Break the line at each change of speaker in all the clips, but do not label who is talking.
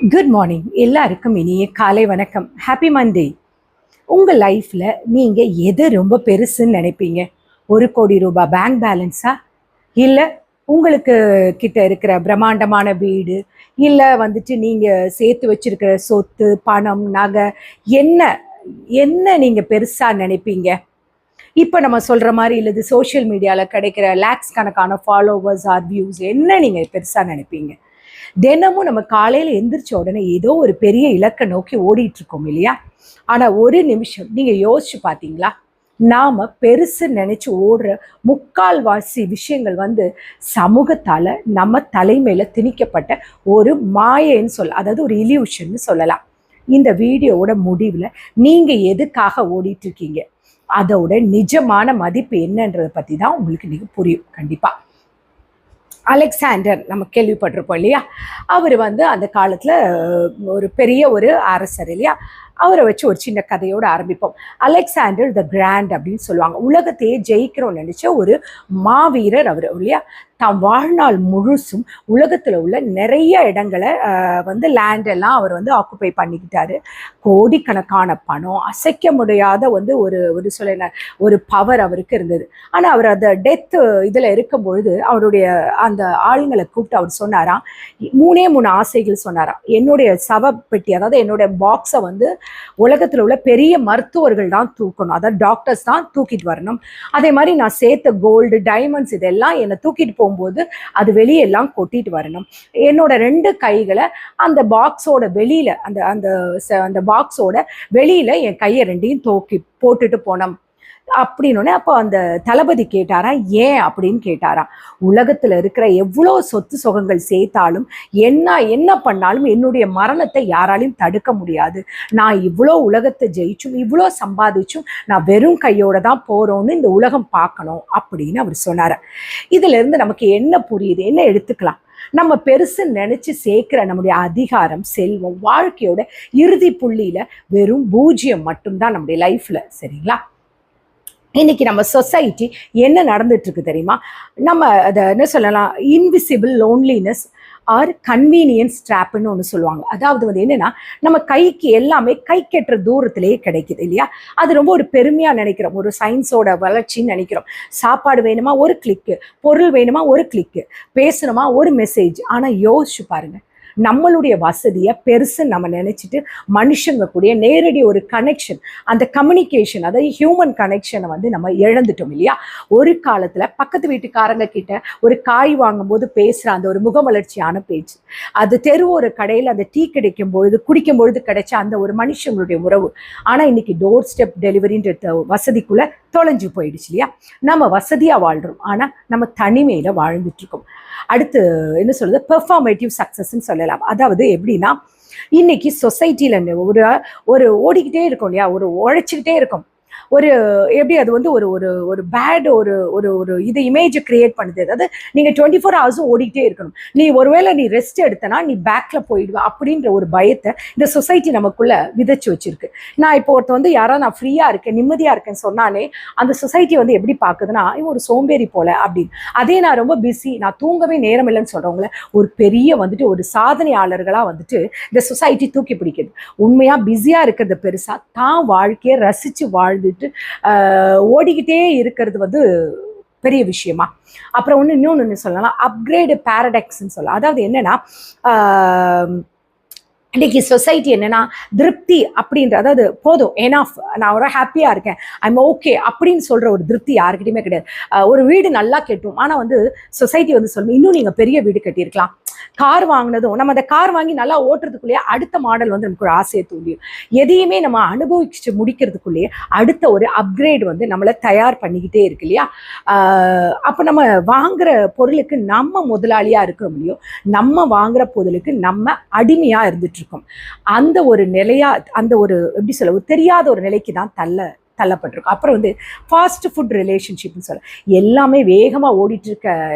Good morning. எல்லாருக்கும் இனிய காலை வணக்கம். Happy Monday. உங்கள் லைஃப்பில் நீங்கள் எது ரொம்ப பெருசுன்னு நினைப்பீங்க? 1 கோடி ரூபாய் பேங்க் பேலன்ஸா, இல்லை உங்களுக்கு கிட்ட இருக்கிற பிரம்மாண்டமான வீடு, இல்லை வந்துட்டு நீங்கள் சேர்த்து வச்சிருக்கிற சொத்து, பணம், நகை, என்ன என்ன நீங்கள் பெருசாக நினைப்பீங்க? இப்போ நம்ம சொல்கிற மாதிரி இல்லது சோஷியல் மீடியாவில் கிடைக்கிற லேக்ஸ் கணக்கான ஃபாலோவர்ஸ் ஆர் வியூஸ், என்ன நீங்கள் பெருசாக நினைப்பீங்க? தினமும் நம்ம காலையில் எந்திரிச்ச உடனே ஏதோ ஒரு பெரிய இலக்கை நோக்கி ஓடிட்டு இருக்கோம் இல்லையா? ஆனால் ஒரு நிமிஷம் நீங்கள் யோசிச்சு பார்த்தீங்களா? நாம் பெருசு நினச்சி ஓடுற முக்கால்வாசி விஷயங்கள் சமூகத்தால் நம்ம தலைமையில் திணிக்கப்பட்ட ஒரு மாயைன்னு அதாவது ஒரு இல்யூஷன்னு சொல்லலாம். இந்த வீடியோவோட முடிவில் நீங்கள் எதுக்காக ஓடிட்டு இருக்கீங்க, அதோட நிஜமான மதிப்பு என்னன்றதை பற்றி தான் உங்களுக்கு இன்னைக்கு புரியும் கண்டிப்பாக. அலெக்சாண்டர் நம்ம கேள்விப்பட்டிருப்போம் இல்லையா? அவர் அந்த காலத்தில் ஒரு பெரிய ஒரு அரசர் இல்லையா? அவரை வச்சு ஒரு சின்ன கதையோடு ஆரம்பிப்போம். அலெக்சாண்டர் த கிராண்ட் அப்படின்னு சொல்லுவாங்க. உலகத்தையே ஜெயிக்கிறோம்னு நினச்ச ஒரு மாவீரர் அவர் இல்லையா? தாம் வாழ்நாள் முழுசும் உலகத்தில் உள்ள நிறைய இடங்களை லேண்டெல்லாம் அவர் ஆக்குப்பை பண்ணிக்கிட்டாரு. கோடிக்கணக்கான பணம், அசைக்க முடியாத ஒரு ஒரு பவர் அவருக்கு இருந்தது. ஆனால் அவர் அந்த டெத்து இதில் இருக்கும்பொழுது அவருடைய அந்த ஆளுங்களை கூப்பிட்டு அவர் சொன்னாராம், 3 ஆசைகள் சொன்னாராம். என்னுடைய சவப்பெட்டி, அதாவது என்னுடைய பாக்ஸை உலகத்தில் உள்ள பெரிய மருத்துவர்கள் தான் தூக்கணும், அதாவது டாக்டர்ஸ் தான் தூக்கிட்டு வரணும். அதே மாதிரி நான் சேர்த்த கோல்டு, டைமண்ட்ஸ் இதெல்லாம் என்னை தூக்கிட்டு போகும்போது அது வெளியெல்லாம் கொட்டிட்டு வரணும். என்னோட 2 கைகளை அந்த பாக்ஸோட வெளியில, அந்த அந்த அந்த பாக்ஸோட வெளியில என் கையை 2ஐயும் தூக்கி போட்டுட்டு போனோம் அப்படின்னு. அப்போ அந்த தளபதி கேட்டாராம், ஏன் அப்படின்னு கேட்டாராம். உலகத்துல இருக்கிற எவ்வளோ சொத்து சுகங்கள் சேர்த்தாலும் என்ன பண்ணாலும் என்னுடைய மரணத்தை யாராலையும் தடுக்க முடியாது. நான் இவ்வளோ உலகத்தை ஜெயிச்சும் இவ்வளோ சம்பாதிச்சும் நான் வெறும் கையோட தான் போறோன்னு இந்த உலகம் பார்க்கணும் அப்படின்னு அவர் சொன்னார். இதுல இருந்து நமக்கு என்ன புரியுது, என்ன எடுத்துக்கலாம்? நம்ம பெருசு நினைச்சு சேர்க்கிற நம்முடைய அதிகாரம், செல்வம், வாழ்க்கையோட இறுதி புள்ளியில வெறும் 0 மட்டும்தான் நம்முடைய லைஃப்ல. சரிங்களா? இன்னைக்கு நம்ம சொசைட்டி என்ன நடந்துட்டு இருக்கு தெரியுமா? நம்ம அதை என்ன சொல்லலாம், இன்விசிபிள் லோன்லினஸ் ஆர் கன்வீனியன்ஸ் ட்ராப்னு ஒன்று சொல்லுவாங்க. அதாவது என்னன்னா, நம்ம கைக்கு எல்லாமே கை கெட்டுற தூரத்திலேயே கிடைக்குது இல்லையா? அது ரொம்ப ஒரு பெருமையாக நினைக்கிறோம், ஒரு சயின்ஸோட வளர்ச்சின்னு நினைக்கிறோம். சாப்பாடு வேணுமா ஒரு கிளிக்கு, பொருள் வேணுமா ஒரு கிளிக்கு, பேசணுமா ஒரு மெசேஜ். ஆனால் யோசிச்சு பாருங்க, நம்மளுடைய வசதியை பெருசு நம்ம நினைச்சிட்டு மனுஷங்க கூடிய நேரடி ஒரு கனெக்ஷன், அந்த கம்யூனிகேஷன், அதாவது ஹியூமன் கனெக்ஷனை நம்ம இழந்துட்டோம் இல்லையா? ஒரு காலத்துல பக்கத்து வீட்டுக்காரங்க கிட்ட ஒரு காய் வாங்கும்போது பேசுற அந்த ஒரு முகமலர்ச்சியான பேச்சு, அது தெருவோர கடையில் அந்த டீ கிடைக்கும் பொழுது குடிக்கும் பொழுது கிடைச்ச அந்த ஒரு மனுஷங்களுடைய உறவு. ஆனா இன்னைக்கு டோர் ஸ்டெப் டெலிவரின்ற வசதிக்குள்ள தொலைஞ்சு போயிடுச்சு இல்லையா? நம்ம வசதியா வாழ்றோம், ஆனா நம்ம தனிமையில வாழ்ந்துட்டு இருக்கோம். அடுத்து என்ன சொல்றது, பெர்ஃபார்மேட்டிவ் சக்சஸ்ன்னு சொல்லலாம். அதாவது எப்படின்னா, இன்னைக்கு சொசைட்டில ஒரு ஒரு ஓடிக்கிட்டே இருக்கும் இல்லையா, ஒரு உழைச்சிக்கிட்டே இருக்கும். ஒரு எப்படி அது ஒரு ஒரு ஒரு பேட் ஒரு ஒரு ஒரு இது இமேஜை கிரியேட் பண்ணுது. அதாவது நீங்க 24 ஹவர்ஸும் ஓடிக்கிட்டே இருக்கணும், நீ ஒருவேளை நீ ரெஸ்ட் எடுத்தனா நீ பேக்ல போயிடுவ அப்படின்ற ஒரு பயத்தை இந்த சொசைட்டி நமக்குள்ள விதைச்சு வச்சிருக்கு. நான் இப்போ ஒருத்த யாராவது நான் ஃப்ரீயா இருக்கேன், நிம்மதியா இருக்கேன்னு சொன்னானே அந்த சொசைட்டி எப்படி பாக்குதுன்னா, இவன் ஒரு சோம்பேறி போல அப்படின்னு. அதே நான் ரொம்ப பிஸி, நான் தூங்கவே நேரம் இல்லைன்னு சொல்றவங்கள ஒரு பெரிய ஒரு சாதனையாளர்களா இந்த சொசைட்டி தூக்கி பிடிக்குது. உண்மையா பிஸியா இருக்கிறது பெருசா, தான் வாழ்க்கையை ரசிச்சு வாழ்ந்துட்டு ஓடிக்கிட்டே இருக்கிறது பெரிய விஷயமா? அப்புறம் இன்னொன்னு சொல்லலாம், அப்கிரேடு பேரடாக்ஸ்ன்னு சொல்லலாம். அதாவது என்னன்னா, இன்னைக்கு சொசைட்டி என்னன்னா, திருப்தி அப்படின்ற, அதாவது போதும், எனாஃப், நான் ஒரு ஹாப்பியா இருக்கேன், ஐம் ஓகே அப்படின்னு சொல்ற ஒரு திருப்தி யாருக்கிட்டையுமே கிடையாது. ஒரு வீடு நல்லா கட்டும், ஆனா சொசைட்டி சொல்லணும், இன்னும் நீங்க பெரிய வீடு கட்டியிருக்கலாம். கார் வாங்கினதும் நம்ம அந்த கார் வாங்கி நல்லா ஓட்டுறதுக்குள்ளேயே அடுத்த மாடல் நமக்கு ஒரு ஆசையை தூண்டியும். எதையுமே நம்ம அனுபவிச்சு முடிக்கிறதுக்குள்ளேயே அடுத்த ஒரு அப்கிரேட் நம்மளை தயார் பண்ணிக்கிட்டே இருக்கு இல்லையா? அப்போ நம்ம வாங்குற பொருளுக்கு நம்ம முதலாளியா இருக்க முடியும், நம்ம வாங்குற பொருளுக்கு நம்ம அடிமையா இருந்துட்டு இருக்கோம். அந்த ஒரு நிலையா, அந்த ஒரு எப்படி சொல்ல, தெரியாத ஒரு நிலைக்கு தான் தள்ளப்பட்டிருக்கும். அப்புறம் ஃபாஸ்ட் ஃபுட் ரிலேஷன்ஷிப்னு சொல்ல, எல்லாமே வேகமாக ஓடிட்டு இருக்க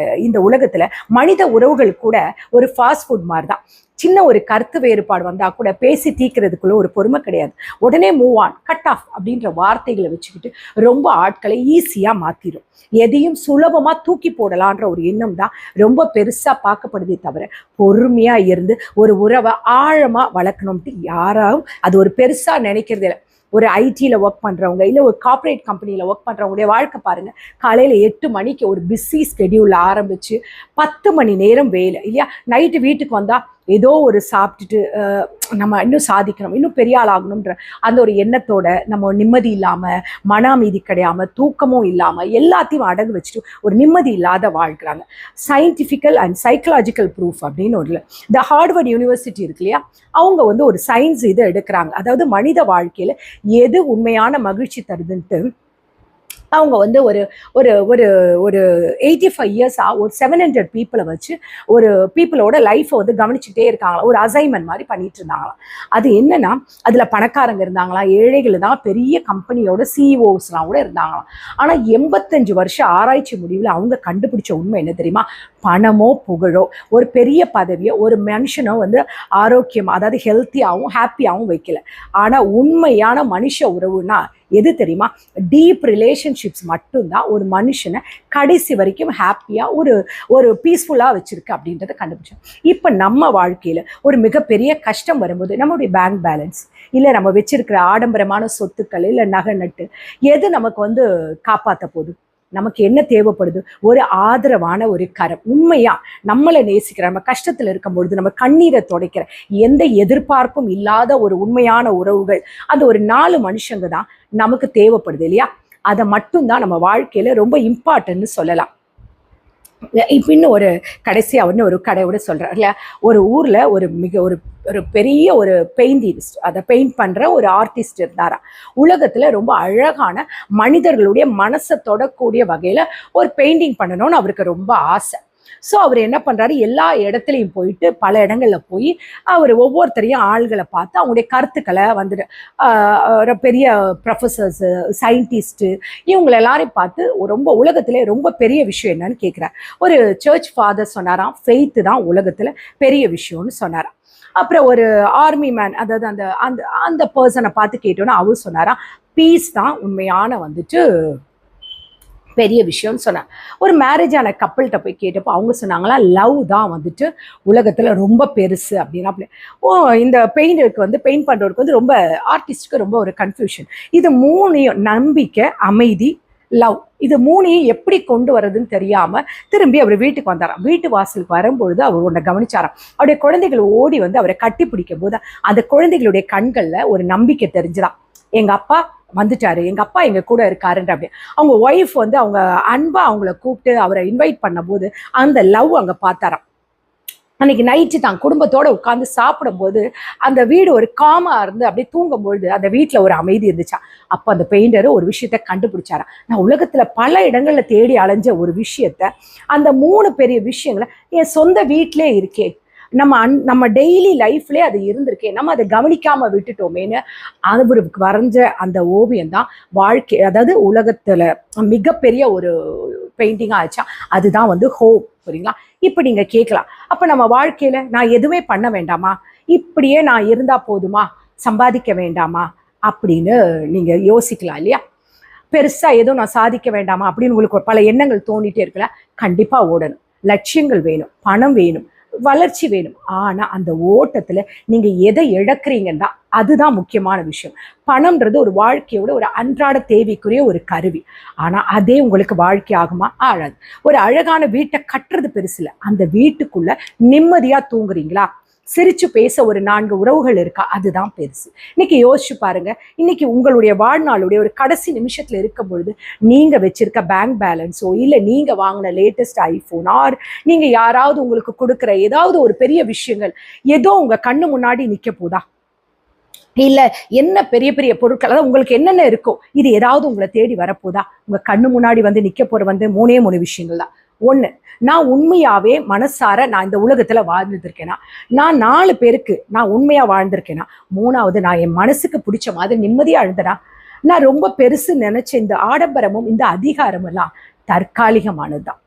இந்த உலகத்தில் மனித உறவுகள் கூட ஒரு ஃபாஸ்ட் ஃபுட் மாதிரி தான். சின்ன ஒரு கருத்து வேறுபாடு வந்தா கூட பேசி தீர்க்கிறதுக்குள்ள ஒரு பொறுமை கிடையாது. உடனே மூவ் ஆன், கட் ஆஃப் அப்படின்ற வார்த்தைகளை வச்சுக்கிட்டு ரொம்ப ஆட்களை ஈஸியா மாத்திரும். எதையும் சுலபமா தூக்கி போடலான்ற ஒரு எண்ணம் தான் ரொம்ப பெருசா பார்க்கப்படுதே தவிர, பொறுமையா இருந்து ஒரு உறவை ஆழமா வளர்க்கணும்ட்டு யாராவும் அது ஒரு பெருசா நினைக்கிறது இல்லை. ஒரு ஐடியில் ஒர்க் பண்ணுறவங்க, இல்லை ஒரு கார்ப்பரேட் கம்பெனியில் ஒர்க் பண்ணுறவங்களுடைய வாழ்க்கை பாருங்கள். காலையில் 8 மணிக்கு ஒரு பிஸி ஸ்கெடியூலில் ஆரம்பித்து 10 மணி நேரம் வேலை இல்லையா. நைட்டு வீட்டுக்கு வந்தால் ஏதோ ஒரு சாப்பிட்டுட்டு நம்ம இன்னும் சாதிக்கணும், இன்னும் பெரிய ஆள் ஆகணுன்ற அந்த ஒரு எண்ணத்தோட நம்ம நிம்மதி இல்லாமல், மன அமைதி கிடையாமல், தூக்கமும் இல்லாமல் எல்லாத்தையும் அடகு வச்சுட்டு ஒரு நிம்மதி இல்லாத வாழ்கிறாங்க. சயின்டிஃபிக்கல் அண்ட் சைக்கலாஜிக்கல் ப்ரூஃப் அப்படின்னு ஒரு இந்த ஹார்வர்ட் யூனிவர்சிட்டி இருக்கு இல்லையா, அவங்க வந்து ஒரு சயின்ஸ் இதை எடுக்கிறாங்க. அதாவது மனித வாழ்க்கையில் எது உண்மையான மகிழ்ச்சி தருதுன்ட்டு அவங்க வந்து ஒரு ஒரு ஒரு ஒரு 85 இயர்ஸாக ஒரு 700 பீப்புளை வச்சு ஒரு பீப்புளோட லைஃப்பை வந்து கவனிச்சுட்டே இருக்காங்களாம். ஒரு அசைன்மெண்ட் மாதிரி பண்ணிட்டு இருந்தாங்களாம். அது என்னன்னா, அதில் பணக்காரங்க இருந்தாங்களாம், ஏழைகள் தான், பெரிய கம்பெனியோட சிஇஓஸ்லாம் கூட இருந்தாங்களாம். ஆனால் 85 வருஷம் ஆராய்ச்சி முடிவில் அவங்க கண்டுபிடிச்ச உண்மை என்ன தெரியுமா? பணமோ புகழோ ஒரு பெரிய பதவியோ ஒரு மனுஷனோ வந்து ஆரோக்கியம், அதாவது ஹெல்த்தியாகவும் ஹாப்பியாகவும் வைக்கல. ஆனால் உண்மையான மனுஷ உறவுனா எது தெரியுமா? டீப் ரிலேஷன்ஷிப்ஸ் மட்டும்தான் ஒரு மனுஷனை கடைசி வரைக்கும் ஹாப்பியாக ஒரு பீஸ்ஃபுல்லாக வச்சுருக்கு அப்படின்றத கண்டுபிடிச்சோம். இப்போ நம்ம வாழ்க்கையில் ஒரு மிகப்பெரிய கஷ்டம் வரும்போது நம்மளுடைய பேங்க் பேலன்ஸ் இல்லை நம்ம வச்சிருக்கிற ஆடம்பரமான சொத்துக்கள் இல்லை நகை நட்டு எது நமக்கு வந்து காப்பாற்ற போகுது? நமக்கு என்ன தேவைப்படுது? ஒரு ஆதரவான ஒரு கரம், உண்மையா நம்மளை நேசிக்கிற, நம்ம கஷ்டத்துல இருக்கும் பொழுது நம்ம கண்ணீரை துடைக்கிற, எந்த எதிர்பார்ப்பும் இல்லாத ஒரு உண்மையான உறவுகள், அந்த ஒரு 4 மனுஷங்க தான் நமக்கு தேவைப்படுது இல்லையா. அதை மட்டும்தான் நம்ம வாழ்க்கையில ரொம்ப இம்பார்ட்டன்ட்னு சொல்லலாம். இப்போ இன்னும் ஒரு கடைசியாக ஒன்று ஒரு கடையோட சொல்கிறேன் இல்லையா. ஒரு ஊரில் ஒரு ஒரு பெரிய ஒரு பெயிண்டிஸ்ட், அதை பெயிண்ட் பண்ணுற ஒரு ஆர்டிஸ்ட் இருந்தாரா. உலகத்தில் ரொம்ப அழகான மனிதர்களுடைய மனசை தொடக்கூடிய வகையில் ஒரு பெயிண்டிங் பண்ணணும்னு அவருக்கு ரொம்ப ஆசை. ஸோ அவர் என்ன பண்ணுறாரு, எல்லா இடத்துலையும் போயிட்டு பல இடங்களில் போய் அவர் ஒவ்வொருத்தரையும் ஆள்களை பார்த்து அவங்களுடைய கருத்துக்களை வந்துட்டு பெரிய ப்ரொஃபஸர்ஸு, சயின்டிஸ்ட்டு, இவங்களை எல்லாரையும் பார்த்து ரொம்ப உலகத்திலே ரொம்ப பெரிய விஷயம் என்னன்னு கேட்குறார். ஒரு சர்ச் ஃபாதர் சொன்னாராம், ஃபெய்த்து தான் உலகத்தில் பெரிய விஷயம்னு சொன்னாராம். அப்புறம் ஒரு ஆர்மி மேன், அதாவது அந்த அந்த அந்த பர்சனை பார்த்து கேட்டோன்னா அவர் சொன்னாராம், பீஸ் தான் உண்மையான வந்துட்டு பெரிய விஷயம்னு சொன்னாங்க. ஒரு மேரேஜ் ஆன கப்பிள்கிட்ட போய் கேட்டப்போ அவங்க சொன்னாங்களா, லவ் தான் வந்துட்டு உலகத்தில் ரொம்ப பெருசு அப்படின்னா. இந்த பெயிண்டருக்கு வந்து பெயிண்ட் பண்ணுறவருக்கு வந்து ரொம்ப ஆர்டிஸ்டுக்கு ரொம்ப ஒரு கன்ஃபியூஷன். இது 3 நம்பிக்கை, அமைதி, லவ், இது 3 எப்படி கொண்டு வர்றதுன்னு தெரியாமல் திரும்பி அவர் வீட்டுக்கு வந்தாராம். வீட்டு வாசலுக்கு வரும்பொழுது அவர் ஒன்றை கவனிச்சாராம். அவருடைய குழந்தைகள் ஓடி வந்து அவரை கட்டி பிடிக்கும் போது அந்த குழந்தைகளுடைய கண்களில் ஒரு நம்பிக்கை தெரிஞ்சுதான். எங்கள் அப்பா வந்துட்டாரு, எங்க அப்பா எங்க கூட இருக்காருன்ற அப்படி. அவங்க ஒய்ஃப் வந்து அவங்க அன்பா அவங்கள கூப்பிட்டு அவரை இன்வைட் பண்ண போது அந்த லவ் அங்க பார்த்தாராம். அன்னைக்கு நைட்டு தான் குடும்பத்தோட உட்காந்து சாப்பிடும்போது அந்த வீடு ஒரு காமா இருந்து அப்படியே தூங்கும்பொழுது அந்த வீட்டில் ஒரு அமைதி இருந்துச்சா. அப்போ அந்த பெயிண்டர் ஒரு விஷயத்த கண்டுபிடிச்சாராம். நான் உலகத்துல பல இடங்கள்ல தேடி அலைஞ்ச ஒரு விஷயத்த, அந்த 3 பெரிய விஷயங்களை என் சொந்த வீட்டிலே இருக்கே, நம்ம டெய்லி லைஃப்லேயே அது இருந்திருக்கேன், நம்ம அதை கவனிக்காம விட்டுட்டோமேன்னு அவருக்கு வரைஞ்ச அந்த ஓவியம் தான் வாழ்க்கை, அதாவது உலகத்துல மிகப்பெரிய ஒரு பெயிண்டிங்காக ஆச்சா. அதுதான் வந்து ஹோம். சரிங்களா? இப்போ நீங்க கேட்கலாம், அப்ப நம்ம வாழ்க்கையில நான் எதுவுமே பண்ண வேண்டாமா, இப்படியே நான் இருந்தா போதுமா, சம்பாதிக்க வேண்டாமா அப்படின்னு நீங்க யோசிக்கலாம் இல்லையா. பெருசா ஏதோ நான் சாதிக்க வேண்டாமா அப்படின்னு உங்களுக்கு பல எண்ணங்கள் தோண்டிட்டே இருக்கல. கண்டிப்பா ஓடணும், லட்சியங்கள் வேணும், பணம் வேணும், வளர்ச்சி வேணும். ஆனா அந்த ஓட்டத்துல நீங்க எதை இழக்கிறீங்கன்னா அதுதான் முக்கியமான விஷயம். பணம்ன்றது ஒரு வாழ்க்கையோட ஒரு அன்றாட தேவைக்குரிய ஒரு கருவி. ஆனா அதே உங்களுக்கு வாழ்க்கை ஆகுமா? ஆகாது. ஒரு அழகான வீட்டை கட்டுறது பெருசு இல்லை, அந்த வீட்டுக்குள்ள நிம்மதியா தூங்குறீங்களா, சிரிச்சு பேச ஒரு 4 உறவுகள் இருக்கா, அதுதான் பெருசு. இன்னைக்கு யோசிச்சு பாருங்க, இன்னைக்கு உங்களுடைய வாழ்நாளுடைய ஒரு கடைசி நிமிஷத்துல இருக்கும் பொழுது நீங்க வச்சிருக்க பேங்க் பேலன்ஸோ இல்லை நீங்க வாங்கின லேட்டஸ்ட் ஐபோன் ஆர் நீங்க யாராவது உங்களுக்கு கொடுக்குற ஏதாவது ஒரு பெரிய விஷயங்கள் ஏதோ உங்க கண்ணு முன்னாடி நிக்க போதா? இல்ல என்ன பெரிய பெரிய பொருட்கள், அதாவது உங்களுக்கு என்னென்ன இருக்கோ இது ஏதாவது உங்களை தேடி வரப்போதா? உங்க கண்ணு முன்னாடி வந்து நிக்க போற வந்து 3 விஷயங்கள் தான். 1, நான் உண்மையாவே மனசார நான் இந்த உலகத்துல வாழ்ந்துருக்கேனா, நான் 4 பேருக்கு நான் உண்மையா வாழ்ந்திருக்கேனா, 3வது நான் என் மனசுக்கு பிடிச்ச மாதிரி நிம்மதியா அழுந்தனா, நான் ரொம்ப பெருசு நினைச்ச இந்த ஆடம்பரமும் இந்த அதிகாரமும் எல்லாம் தற்காலிகமானதுதான்.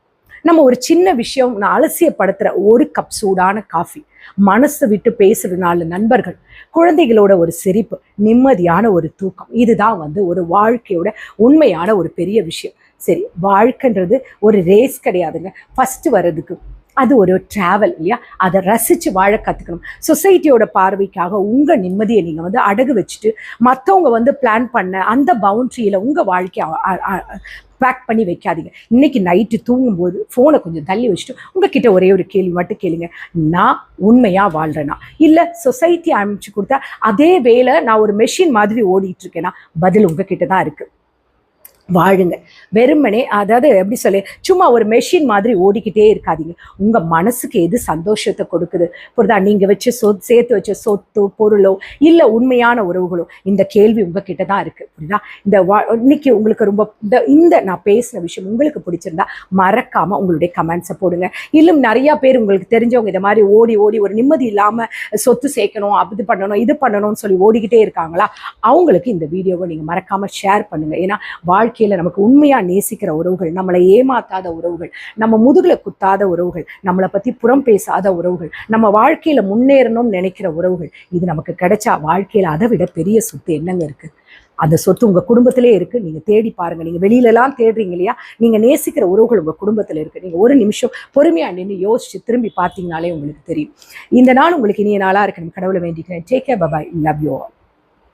நம்ம ஒரு சின்ன விஷயம் நான் அலட்சியப்படுத்துற ஒரு கப் சூடான காஃபி மனசு விட்டு பேசுற 4 நண்பர்கள், குழந்தைகளோட ஒரு சிரிப்பு, நிம்மதியான ஒரு தூக்கம். இதுதான் வந்து ஒரு வாழ்க்கையோட உண்மையான ஒரு பெரிய விஷயம். சரி, வாழ்க்கைன்றது ஒரு ரேஸ் கிடையாதுங்க. ஃபர்ஸ்ட் வர்றதுக்கு அது ஒரு டிராவல் இல்லையா? அதை ரசிச்சு வாழ கத்துக்கணும். சொசைட்டியோட பார்வைக்காக உங்க நிம்மதியை நீங்க வந்து அடகு வச்சுட்டு மற்றவங்க வந்து பிளான் பண்ண அந்த பவுண்டரியில உங்க வாழ்க்கையை பேக் பண்ணி வைக்காதீங்க. இன்னைக்கு நைட்டு தூங்கும்போது ஃபோனை கொஞ்சம் தள்ளி வச்சுட்டு உங்ககிட்ட ஒரே ஒரு கேள்வி மட்டும் கேளுங்க. நான் உண்மையா வாழ்றேனா, இல்லை சொசைட்டி அனுப்பிச்சு கொடுத்தா அதே வேலை நான் ஒரு மெஷின் மாதிரி ஓடிட்டு இருக்கேன்னா? பதில் உங்ககிட்ட தான் இருக்கு. வாழுங்க. வெறுமனே அதாவது எப்படி சொல்லி சும்மா ஒரு மெஷின் மாதிரி ஓடிக்கிட்டே இருக்காதீங்க. உங்க மனசுக்கு எது சந்தோஷத்தை கொடுக்குது புரியுதா? நீங்க வச்சு சேர்த்து வச்ச சொத்து பொருளோ இல்ல உண்மையான உறவுகளோ, இந்த கேள்வி உங்ககிட்ட தான் இருக்கு. புரியுதா? இன்னைக்கு உங்களுக்கு ரொம்ப இந்த நான் பேசின விஷயம் உங்களுக்கு பிடிச்சிருந்தா மறக்காம உங்களுடைய கமெண்ட்ஸை போடுங்க. இன்னும் நிறைய பேர் உங்களுக்கு தெரிஞ்சவங்க இதை மாதிரி ஓடி ஓடி ஒரு நிம்மதி இல்லாம சொத்து சேர்க்கணும், அது பண்ணணும் இது பண்ணணும்னு சொல்லி ஓடிக்கிட்டே இருக்காங்களா? அவங்களுக்கு இந்த வீடியோவை நீங்க மறக்காம ஷேர் பண்ணுங்க. ஏன்னா வாழ்க்கையில நமக்கு உண்மையா நேசிக்கிற உறவுகள், நம்மளை ஏமாத்தாத உறவுகள், நம்ம முதுகுல குத்தாத உறவுகள், நம்மளை பத்தி புறம் பேசாத உறவுகள், நம்ம வாழ்க்கையில முன்னேறணும்னு நினைக்கிற உறவுகள், இது நமக்கு கிடைச்சா வாழ்க்கையில அதை விட பெரிய சொத்து என்னங்க இருக்கு? அந்த சொத்து உங்க குடும்பத்திலே இருக்கு. நீங்க தேடி பாருங்க. நீங்க வெளியில எல்லாம் தேடுறீங்க இல்லையா? நீங்க நேசிக்கிற உறவுகள் உங்க குடும்பத்துல இருக்கு. நீங்க ஒரு நிமிஷம் பொறுமையா நின்று யோசிச்சு திரும்பி பார்த்தீங்கனாலே உங்களுக்கு தெரியும். இந்த நாள் உங்களுக்கு இனிய நாளா இருக்கு. கடவுளை வேண்டிக்கிறேன். Take care. Bye. Love you all.